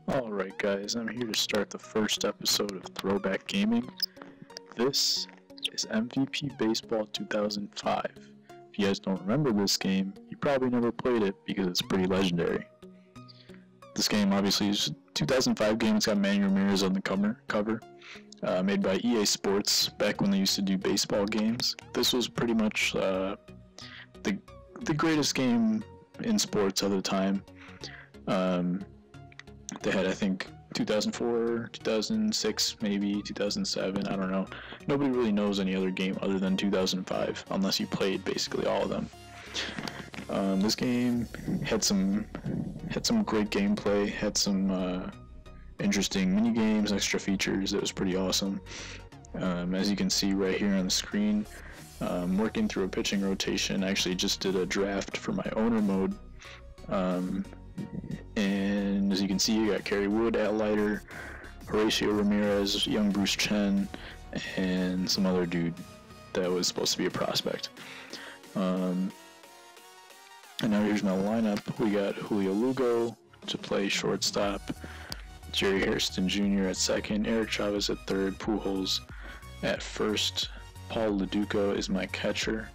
Alright guys, I'm here to start the first episode of Throwback Gaming. This is MVP Baseball 2005. If you guys don't remember this game, you probably never played it because it's pretty legendary. This game obviously is a 2005 game. It's got Manny Ramirez on the cover, made by EA Sports back when they used to do baseball games. This was pretty much the greatest game in sports of the time. They had, I think, 2004, 2006, maybe 2007, I don't know. Nobody really knows any other game other than 2005, unless you played basically all of them. This game had some great gameplay, had some interesting mini games, extra features. It was pretty awesome. As you can see right here on the screen, working through a pitching rotation. I actually just did a draft for my owner mode. And as you can see, you got Kerry Wood, Al Leiter, Horacio Ramirez, young Bruce Chen, and some other dude that was supposed to be a prospect. And now here's my lineup. We got Julio Lugo to play shortstop, Jerry Hairston Jr. at second, Eric Chavez at third, Pujols at first, Paul Loduco is my catcher.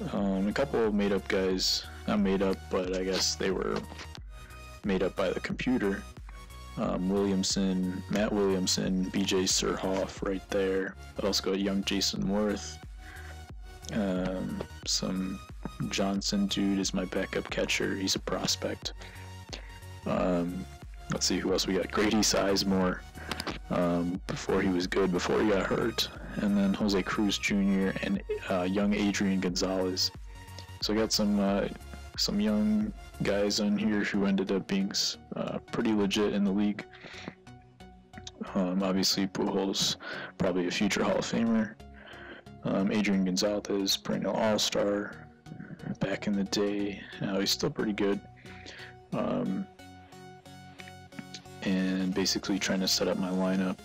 A couple of made-up guys, not made up, but I guess they were made up by the computer. Williamson, Matt Williamson, BJ Surhoff right there. But also got young Jason Worth. Some Johnson dude is my backup catcher. He's a prospect. Let's see who else we got. Grady Sizemore, before he was good, before he got hurt. And then Jose Cruz Jr. and young Adrian Gonzalez. So I got some young guys on here who ended up being pretty legit in the league. Obviously Pujols, probably a future Hall of Famer. Adrian Gonzalez, perennial All-Star back in the day. Now he's still pretty good. And basically trying to set up my lineup.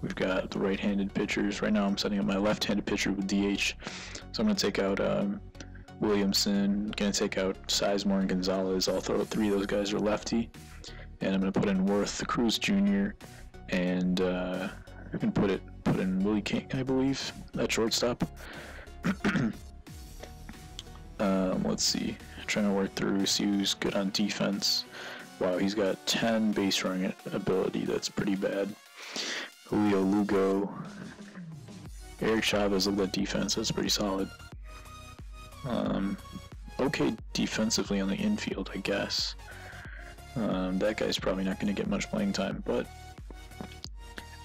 We've got the right-handed pitchers. Right now I'm setting up my left-handed pitcher with DH. So I'm going to take out Williamson, going to take out Sizemore and Gonzalez. I'll throw three of those guys are lefty. And I'm going to put in Worth, Cruz Jr. And I can put in Willie King, I believe, at shortstop. Let's see. Trying to work through, see who's good on defense. Wow, he's got 10 base running ability. That's pretty bad. Julio Lugo, Eric Chavez, look at that defense. That's pretty solid. Okay defensively on the infield, I guess. That guy's probably not going to get much playing time, but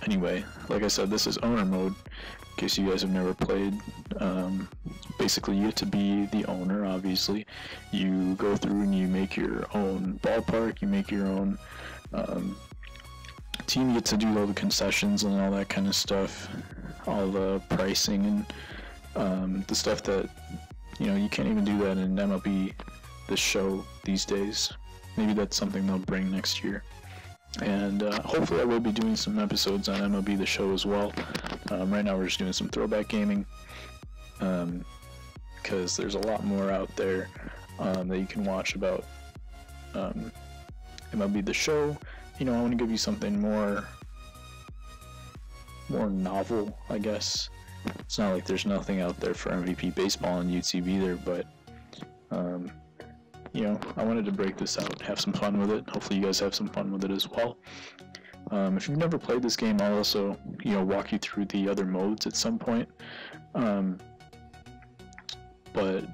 anyway, like I said, this is owner mode. In case you guys have never played, basically you get to be the owner. Obviously, you go through and you make your own ballpark. You make your own team. You get to do all the concessions and all that kind of stuff, all the pricing and the stuff that you can't even do that in MLB The Show these days. Maybe that's something they'll bring next year. And hopefully I will be doing some episodes on MLB The Show as well. Right now we're just doing some throwback gaming, because there's a lot more out there that you can watch about MLB The Show. I want to give you something more novel, I guess. It's not like there's nothing out there for MVP Baseball on YouTube either, but I wanted to break this out, have some fun with it. Hopefully you guys have some fun with it as well. If you've never played this game, I'll also walk you through the other modes at some point. But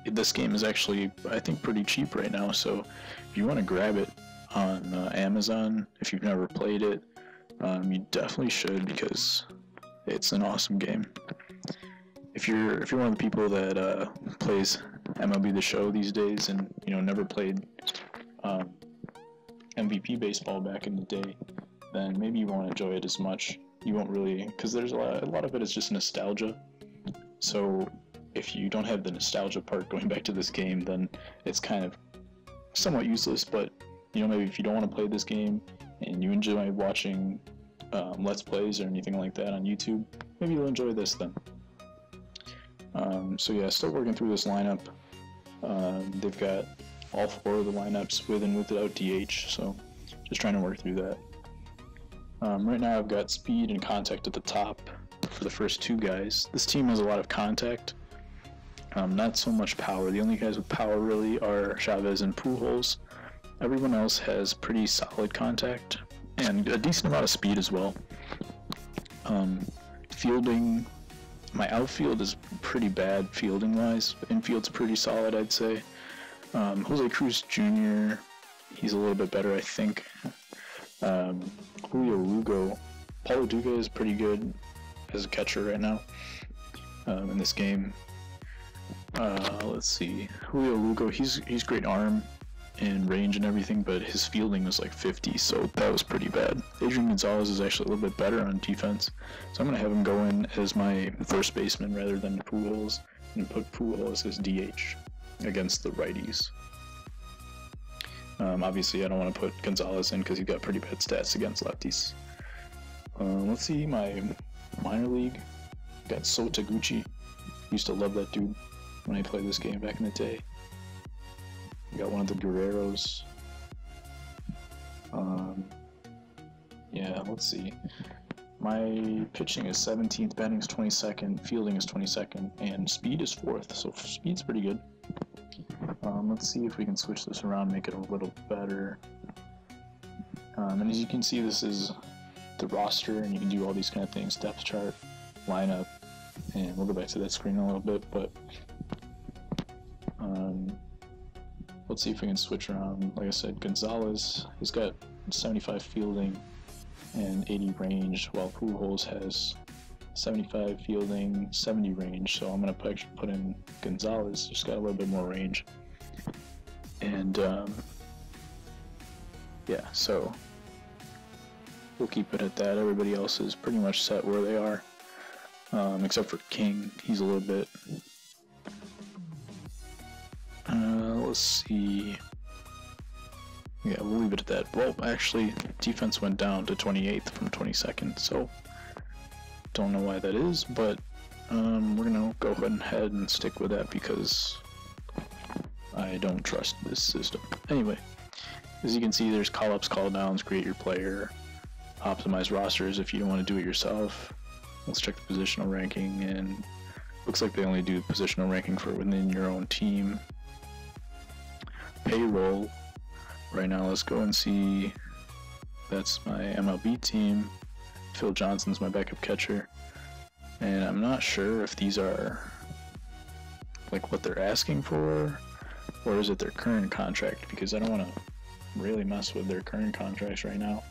this game is actually, I think, pretty cheap right now, so if you want to grab it on Amazon, if you've never played it, you definitely should, because it's an awesome game. If you're one of the people that plays MLB The Show these days and never played MVP Baseball back in the day, then maybe you won't enjoy it as much. You won't really, because there's a lot of it is just nostalgia. So if you don't have the nostalgia part going back to this game, then it's kind of somewhat useless. But maybe if you don't want to play this game and you enjoy watching Let's Plays or anything like that on YouTube, maybe you'll enjoy this then. So yeah, still working through this lineup. They've got all 4 of the lineups with and without DH, so just trying to work through that. Right now I've got speed and contact at the top for the first 2 guys. This team has a lot of contact, not so much power. The only guys with power really are Chavez and Pujols. Everyone else has pretty solid contact and a decent amount of speed as well. Fielding, my outfield is pretty bad fielding wise. Infield's pretty solid, I'd say. Jose Cruz Jr., he's a little bit better, I think. Julio Lugo, Paulo Duga is pretty good as a catcher right now in this game. Let's see, Julio Lugo, he's great arm and range and everything, but his fielding was like 50, so that was pretty bad. Adrian Gonzalez is actually a little bit better on defense, so I'm going to have him go in as my first baseman rather than Pujols, and put Pujols as DH against the righties. Obviously, I don't want to put Gonzalez in because he's got pretty bad stats against lefties. Let's see my minor league. Got So Taguchi. Used to love that dude when I played this game back in the day. We got one of the Guerreros. Yeah, let's see. My pitching is 17th, batting is 22nd, fielding is 22nd, and speed is 4th, so speed's pretty good. Let's see if we can switch this around, make it a little better. And as you can see, this is the roster, and you can do all these kind of things, depth chart, lineup, and we'll go back to that screen in a little bit, but let's see if we can switch around. Like I said, Gonzalez, he's got 75 fielding and 80 range, while Pujols has 75 fielding, 70 range, so I'm going to actually put in Gonzalez, just got a little bit more range. And yeah, so we'll keep it at that. Everybody else is pretty much set where they are, except for King. He's a little bit... let's see... Yeah, we'll leave it at that. Well, actually, defense went down to 28th from 22nd, so don't know why that is, but we're gonna go ahead and stick with that because I don't trust this system. Anyway, as you can see, there's call-ups, call-downs, create your player, optimize rosters if you don't want to do it yourself. Let's check the positional ranking, and looks like they only do positional ranking for within your own team. Payroll. Right now, let's go and see. That's my MLB team. Phil Johnson's my backup catcher. And I'm not sure if these are like what they're asking for, or is it their current contract, because I don't want to really mess with their current contracts right now.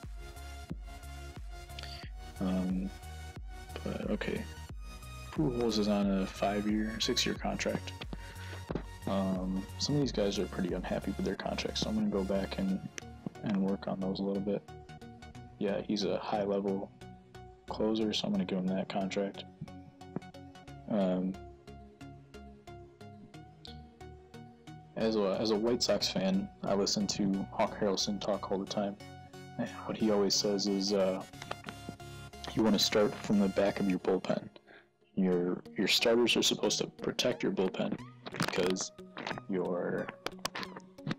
But okay. Pujols is on a 6-year contract. Some of these guys are pretty unhappy with their contracts, so I'm going to go back and work on those a little bit. Yeah, he's a high-level closer, so I'm going to give him that contract. As a White Sox fan, I listen to Hawk Harrelson talk all the time. What he always says is, you want to start from the back of your bullpen. Your starters are supposed to protect your bullpen, because your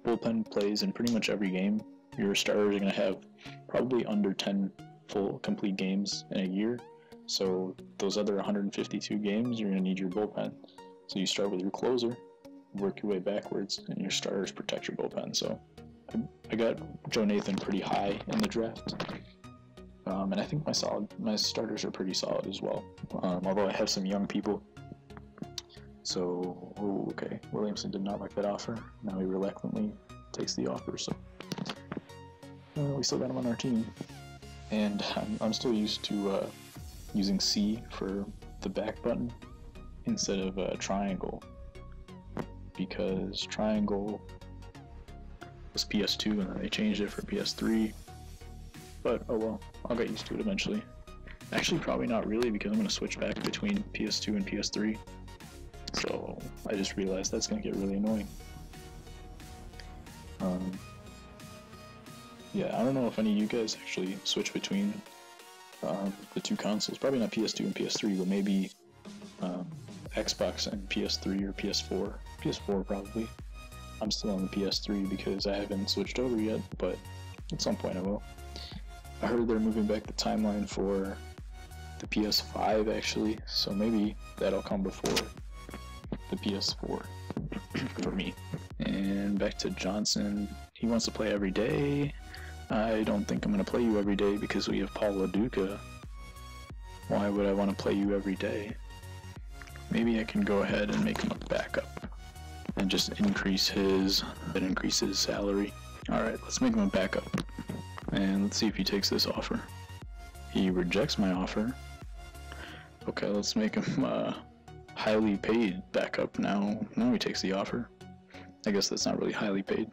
bullpen plays in pretty much every game. Your starters are going to have probably under 10 full complete games in a year, so those other 152 games you're going to need your bullpen. So you start with your closer, work your way backwards, and your starters protect your bullpen. So I got Joe Nathan pretty high in the draft, and I think my starters are pretty solid as well, although I have some young people. So, okay, Williamson did not like that offer. Now he reluctantly takes the offer, so we still got him on our team. And I'm still used to using C for the back button instead of triangle, because triangle was PS2 and then they changed it for PS3. But oh well, I'll get used to it eventually. Actually, probably not really, because I'm going to switch back between PS2 and PS3. So I just realized that's going to get really annoying. Yeah, I don't know if any of you guys actually switch between the two consoles. Probably not PS2 and PS3, but maybe Xbox and PS3 or PS4. PS4 probably. I'm still on the PS3 because I haven't switched over yet, but at some point I will. I heard they're moving back the timeline for the PS5 actually, so maybe that'll come before the PS4 for me. And back to Johnson. He wants to play every day. I don't think I'm going to play you every day because we have Paul LaDuca. Why would I want to play you every day? Maybe I can go ahead and make him a backup and just increase his salary. Alright, let's make him a backup. And let's see if he takes this offer. He rejects my offer. Okay, let's make him highly paid backup now. Now he takes the offer. I guess that's not really highly paid.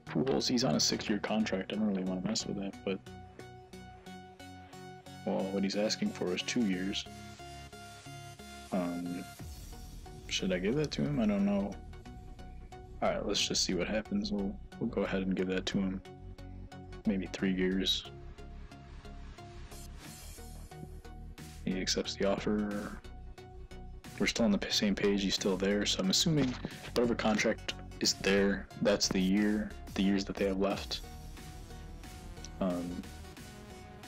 Pujols, he's on a 6-year contract. I don't really want to mess with that, but well, what he's asking for is 2 years. Should I give that to him? I don't know. Alright, let's just see what happens. We'll go ahead and give that to him. Maybe 3 years. He accepts the offer. We're still on the same page. He's still there, so I'm assuming whatever contract is there, that's the years that they have left,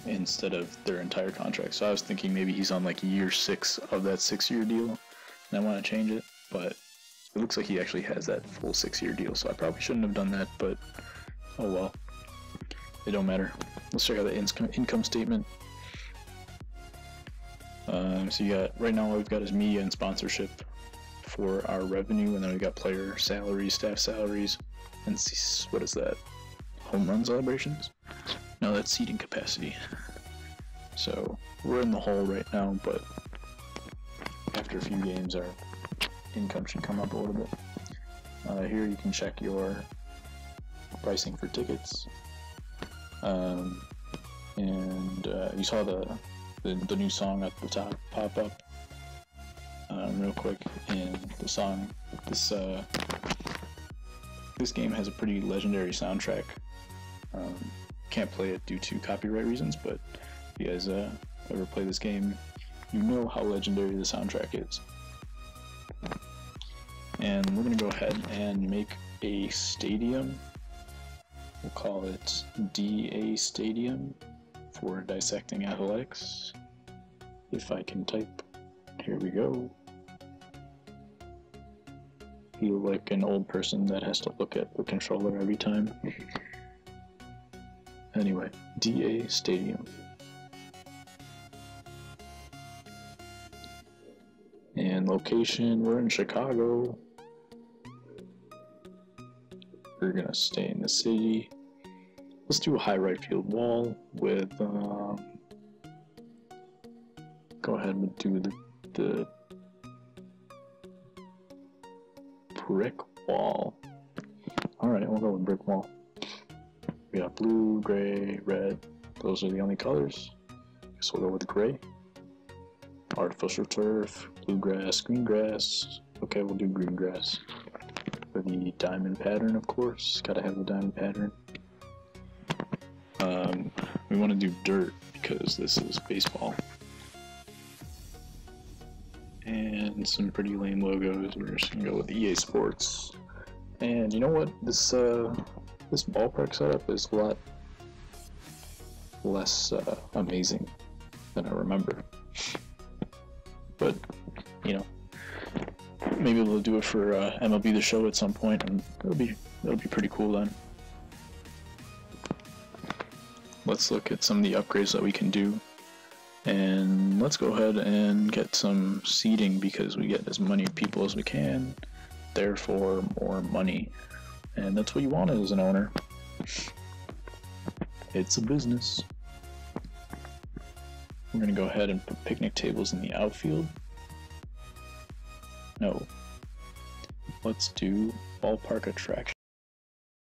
instead of their entire contract. So I was thinking maybe he's on like year 6 of that 6-year deal, and I want to change it, but it looks like he actually has that full 6-year deal, so I probably shouldn't have done that, but oh well. It don't matter. Let's check out the income statement. So you got, right now all we've got is media and sponsorship for our revenue, and then we got player salaries, staff salaries, and what is that? Home run celebrations? No, that's seating capacity. So we're in the hole right now, but after a few games our income should come up a little bit. Here you can check your pricing for tickets, and you saw the new song at the top pop up real quick, and the song, this game has a pretty legendary soundtrack. Can't play it due to copyright reasons, but if you guys ever play this game, you know how legendary the soundtrack is. And we're gonna go ahead and make a stadium. We'll call it DA Stadium for Dissecting Athletics. If I can type, here we go. Feel like an old person that has to look at the controller every time. Anyway, DA Stadium. And location, we're in Chicago. We're gonna stay in the city. Let's do a high right field wall with, go ahead and do the brick wall. Alright, we'll go with brick wall. We got blue, gray, red. Those are the only colors. Guess we'll go with gray. Artificial turf, bluegrass, green grass. Okay, we'll do green grass. For the diamond pattern, of course. Gotta have the diamond pattern. We want to do dirt because this is baseball. And some pretty lame logos. We're just gonna go with EA Sports. And you know what? This ballpark setup is a lot less amazing than I remember. But you know, maybe we'll do it for MLB The Show at some point, and that'll be pretty cool then. Let's look at some of the upgrades that we can do, and let's go ahead and get some seating because we get as many people as we can, therefore more money, and that's what you want as an owner. It's a business. We're gonna go ahead and put picnic tables in the outfield. No. Let's do ballpark attraction.